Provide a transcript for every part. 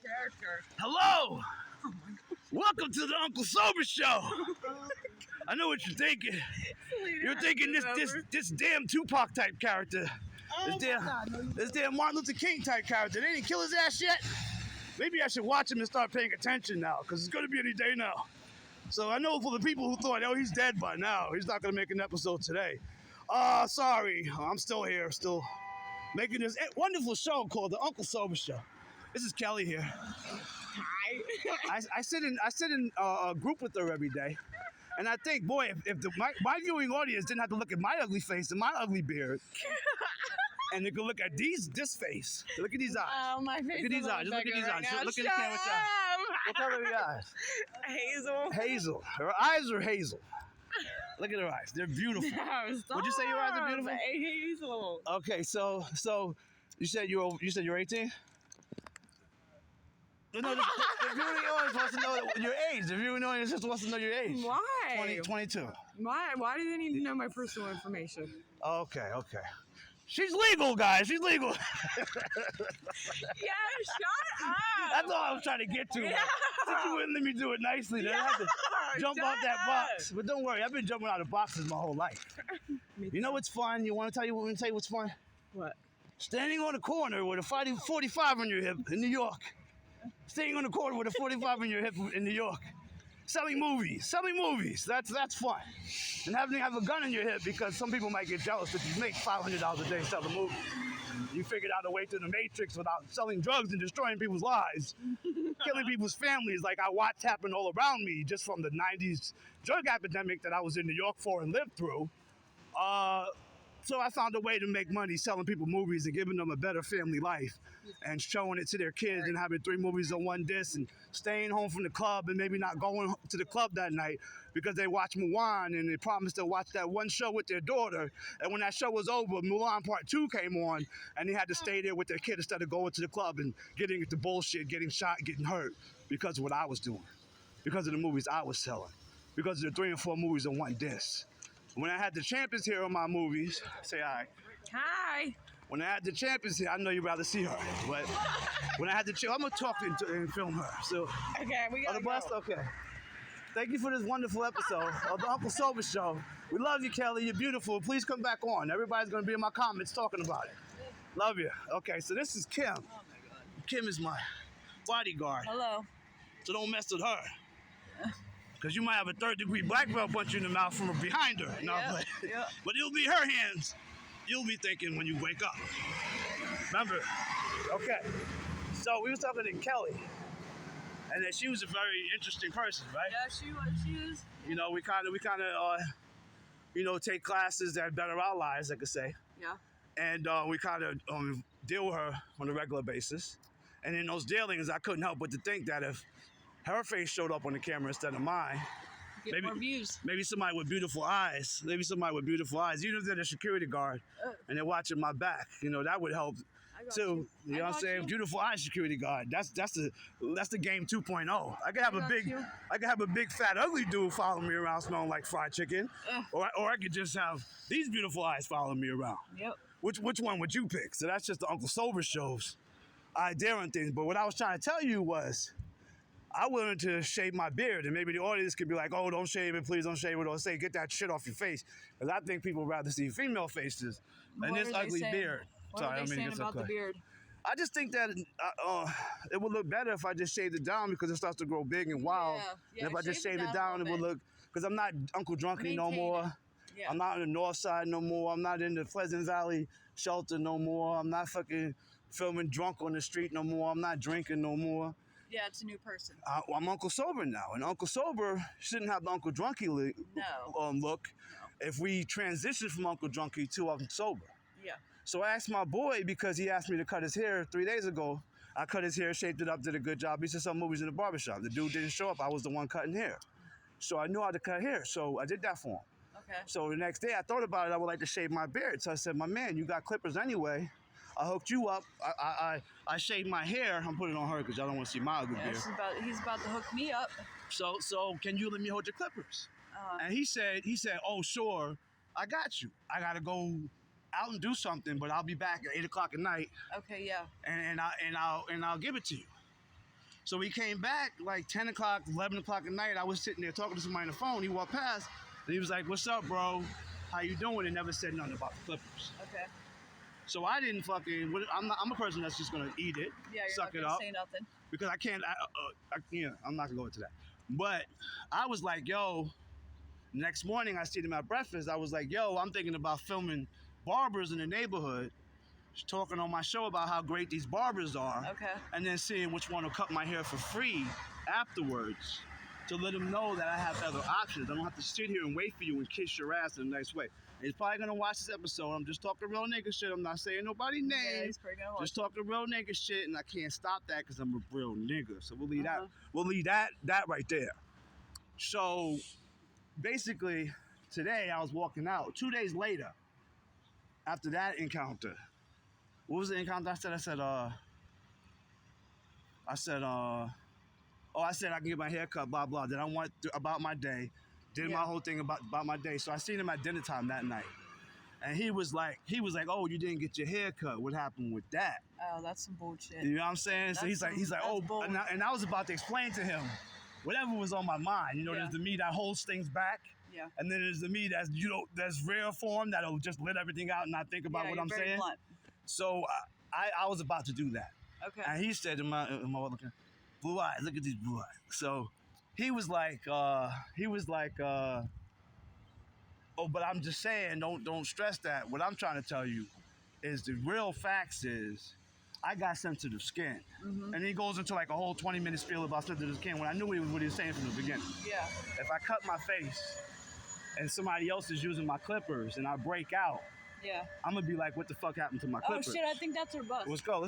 character. Hello! Welcome to the Uncle Sober Show. I know what you're thinking. You're thinking this damn Tupac type character. This damn Martin Luther King type character. They didn't kill his ass yet? Maybe I should watch him and start paying attention now, because it's going to be any day now. So I know for the people who thought, oh, he's dead by now, he's not going to make an episode today. Sorry. I'm still here, still making this wonderful show called the Uncle Sober Show. This is Kelly here. Hi. I sit in a group with her every day. And I think, boy, if my viewing audience didn't have to look at my ugly face and my ugly beard, and they could look at this face. Look at these eyes. Oh, my face. Look at these eyes. Just look at these eyes. Now. Look at the camera. What color are your eyes? Hazel. Hazel. Her eyes are hazel. Look at her eyes. They're beautiful. No, stop. Would you say your eyes are beautiful? Hazel. Okay, so you said you're 18? No, the viewing audience wants to know your age. The viewing audience just wants to know your age. Why? 22. Why? Why do they need to know my personal information? Okay. She's legal, guys. She's legal. Yeah, shut up. That's all I was trying to get to. Yeah. Since you wouldn't let me do it nicely, then I had to jump out that box. But don't worry, I've been jumping out of boxes my whole life. You know what's fun? You want to tell you what's fun? What? Standing on the corner with a 45 on your hip in New York. Staying on the corner with a 45 on your hip in New York. Selling movies. That's fun. And having to have a gun in your hip because some people might get jealous that you make $500 a day selling movies. You figured out a way through the Matrix without selling drugs and destroying people's lives. Killing people's families like I watched happen all around me just from the 90s drug epidemic that I was in New York for and lived through. So I found a way to make money selling people movies and giving them a better family life and showing it to their kids and having 3 movies on one disc and staying home from the club and maybe not going to the club that night because they watched Mulan and they promised to watch that one show with their daughter. And when that show was over, Mulan Part 2 came on and they had to stay there with their kid instead of going to the club and getting into bullshit, getting shot, getting hurt because of what I was doing, because of the movies I was selling, because of the 3 and 4 movies on one disc. When I had the champions here on my movies, say hi. Hi. When I had the champions here, I know you'd rather see her, but when I had the I'm gonna talk and film her. So Okay, we gotta go. Okay. Thank you for this wonderful episode of the Uncle Sober Show. We love you, Kelly. You're beautiful. Please come back on. Everybody's gonna be in my comments talking about it. Love you. Okay, so this is Kim. Oh my God. Kim is my bodyguard. Hello. So don't mess with her. Because you might have a 3rd-degree black belt punch you in the mouth from behind her. No, but it'll be her hands. You'll be thinking when you wake up. Remember? Okay. So we was talking to Kelly. And then she was a very interesting person, right? Yeah, she is. You know, we kind of take classes that better our lives, I could say. Yeah. And we kind of deal with her on a regular basis. And in those dealings, I couldn't help but to think that if her face showed up on the camera instead of mine, Get more views. Maybe somebody with beautiful eyes. Even if they're the security guard and they're watching my back, that would help too. You know what I'm saying? Beautiful eyes security guard. That's the game 2.0. I could have a big fat ugly dude following me around smelling like fried chicken, or I could just have these beautiful eyes following me around. Yep. Which one would you pick? So that's just the Uncle Sober Show's idea on things. But what I was trying to tell you was, I wanted to shave my beard, and maybe the audience could be like, oh, don't shave it, please don't shave it, or say, get that shit off your face. Because I think people would rather see female faces than this ugly beard. What are they saying about the beard? I just think that it would look better if I just shaved it down because it starts to grow big and wild. Yeah, and if I just shaved it down, it would look, because I'm not Uncle Drunky no more. Yeah. I'm not on the north side no more. I'm not in the Pleasant Valley shelter no more. I'm not fucking filming drunk on the street no more. I'm not drinking no more. Yeah, it's a new person. I'm Uncle Sober now, and Uncle Sober shouldn't have the Uncle Drunky look. No. If we transition from Uncle Drunky to Uncle Sober. Yeah. So I asked my boy, because he asked me to cut his hair 3 days ago. I cut his hair, shaped it up, did a good job. He said some movies in the barbershop. The dude didn't show up. I was the one cutting hair. So I knew how to cut hair, so I did that for him. Okay. So the next day I thought about it. I would like to shave my beard. So I said, my man, you got clippers anyway. I hooked you up. I shaved my hair. I'm putting it on her because y'all don't want to see my ugly beard. He's about to hook me up. So can you let me hold your clippers? And he said, oh sure, I got you. I gotta go out and do something, but I'll be back at 8 o'clock at night. Okay, yeah. And I'll give it to you. So we came back like 10 o'clock, 11 o'clock at night. I was sitting there talking to somebody on the phone. He walked past and he was like, "What's up, bro? How you doing?" And never said nothing about the Clippers. Okay. So I didn't fucking. I'm a person that's just gonna eat it, Yeah, you're suck not it gonna up, say nothing. because I can't. I'm not gonna go into that. But I was like, yo. Next morning, I seen him at breakfast. I was like, yo, I'm thinking about filming barbers in the neighborhood, talking on my show about how great these barbers are. Okay. And then seeing which one will cut my hair for free afterwards, to let them know that I have other options. I don't have to sit here and wait for you and kiss your ass in a nice way. And he's probably gonna watch this episode. I'm just talking real nigga shit. I'm not saying nobody's Yeah, name. he's probably gonna watch Just talking real nigga shit, and I can't stop that because I'm a real nigga. So we'll leave Uh-huh. that. We'll leave that right there. So basically, today I was walking out. 2 days later, after that encounter, what was the encounter? I said I can get my hair cut, blah blah. Then I went about my day, did my whole thing about my day. So I seen him at dinner time that night, and he was like, "Oh, you didn't get your hair cut. What happened with that?" Oh, that's some bullshit. You know what I'm saying? So he's like, "Oh," and I was about to explain to him whatever was on my mind. You know, there's the me that holds things back. Yeah. And then there's the me that's rare form that'll just let everything out and not think about what you're I'm very saying. blunt. So I was about to do that. Okay. And he said, "Am I looking? Blue eyes, look at these blue eyes." So he was like, "Oh, but I'm just saying, don't stress that. What I'm trying to tell you is the real facts is I got sensitive skin." Mm-hmm. And he goes into like a whole 20-minute spiel about sensitive skin when I knew what he was saying from the beginning. Yeah. If I cut my face and somebody else is using my clippers and I break out, Yeah. I'm gonna be like, "What the fuck happened to my clippers?" Oh shit! I think that's our bus. Let's go.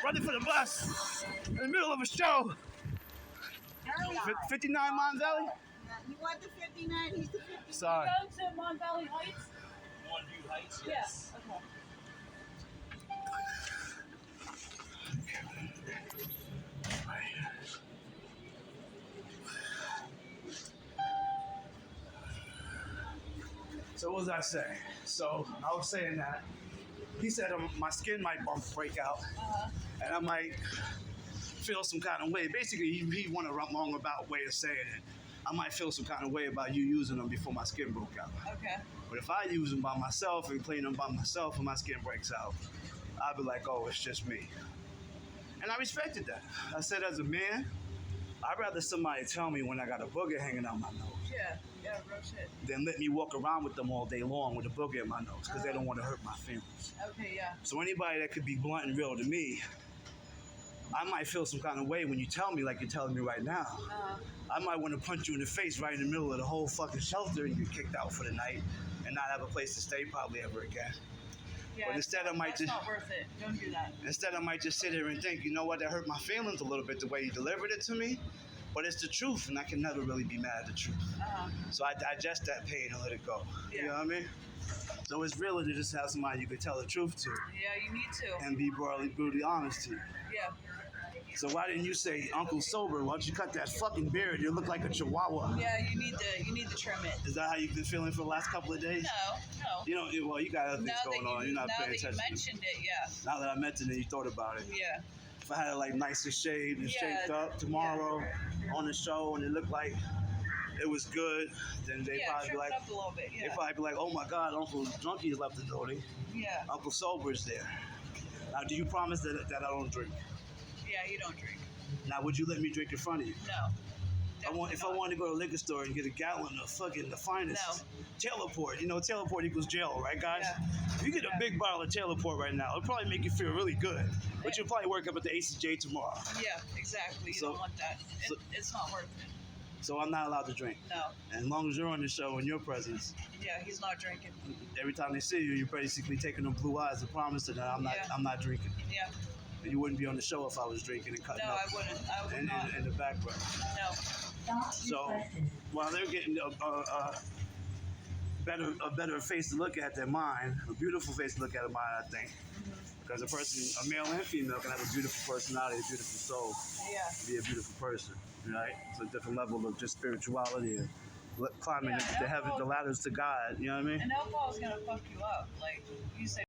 Running for the bus in the middle of a show. 59 Mon Valley? You want the 59? He's the 59. Sorry. Go to Mon Valley Heights. Monview Heights, Yeah. yes. Okay. So what was I saying? So I was saying that he said my skin might break out, and I might feel some kind of way. Basically, he went a roundabout way of saying it. I might feel some kind of way about you using them before my skin broke out. Okay. But if I use them by myself and clean them by myself and my skin breaks out, I'd be like, "Oh, it's just me." And I respected that. I said, as a man, I'd rather somebody tell me when I got a booger hanging out my nose Yeah. Yeah. Real shit. than let me walk around with them all day long with a booger in my nose because they don't want to hurt my feelings. Okay. Yeah. So anybody that could be blunt and real to me, I might feel some kind of way when you tell me like you're telling me right now. I might want to punch you in the face right in the middle of the whole fucking shelter and get kicked out for the night and not have a place to stay probably ever again. Yeah. But instead, I might that's just not worth it. Don't do that. Instead, I might just sit here and think, you know what, that hurt my feelings a little bit the way you delivered it to me, but it's the truth, and I can never really be mad at the truth. So I digest that pain and let it go. Yeah. You know what I mean? So it's realer to just have somebody you can tell the truth to Yeah. You need to. and be brutally honest to you. Yeah. So why didn't you say, "Uncle Sober, why don't you cut that fucking beard? You look like a chihuahua." Yeah. You need to trim it. Is that how you've been feeling for the last couple of days? No. You know, well, you got other things going on. You're not paying attention. Now that you mentioned it, yeah. Now that I mentioned it, you thought about it. Yeah. If I had it like nice and shaved and Yeah. shaped up tomorrow on the show and it looked like it was good, then they probably be trim like, it up a little bit. they Yeah. probably be like, "Oh my God, Uncle Drunky has left the building. Yeah. Uncle Sober's there." Now, do you promise that I don't drink? Yeah. You don't drink. Now, would you let me drink in front of you? No. If I wanted to go to the liquor store and get a gallon of fucking the finest Taylorport, you know, Taylorport equals jail, right, guys? Yeah. If you get a big bottle of Taylorport right now, it'll probably make you feel really good, but you'll probably work up at the ACJ tomorrow. Yeah. Exactly. You So- don't want that. It's not worth it. So I'm not allowed to drink. No. And as long as you're on the show in your presence, Yeah. He's not drinking. every time they see you, you're basically taking them blue eyes and promising that I'm not drinking. Yeah. You wouldn't be on the show if I was drinking and cutting No, up I wouldn't. I would not. in the background. No. So while they're getting a better face to look at than mine, a beautiful face to look at than mine, I think. Because a person, a male and female, can have a beautiful personality, a beautiful soul, Yeah. be a beautiful person, right? It's a different level of just spirituality and climbing Yeah, the heaven, the ladders to God. You know what I mean? And alcohol's gonna fuck you up. Like you say.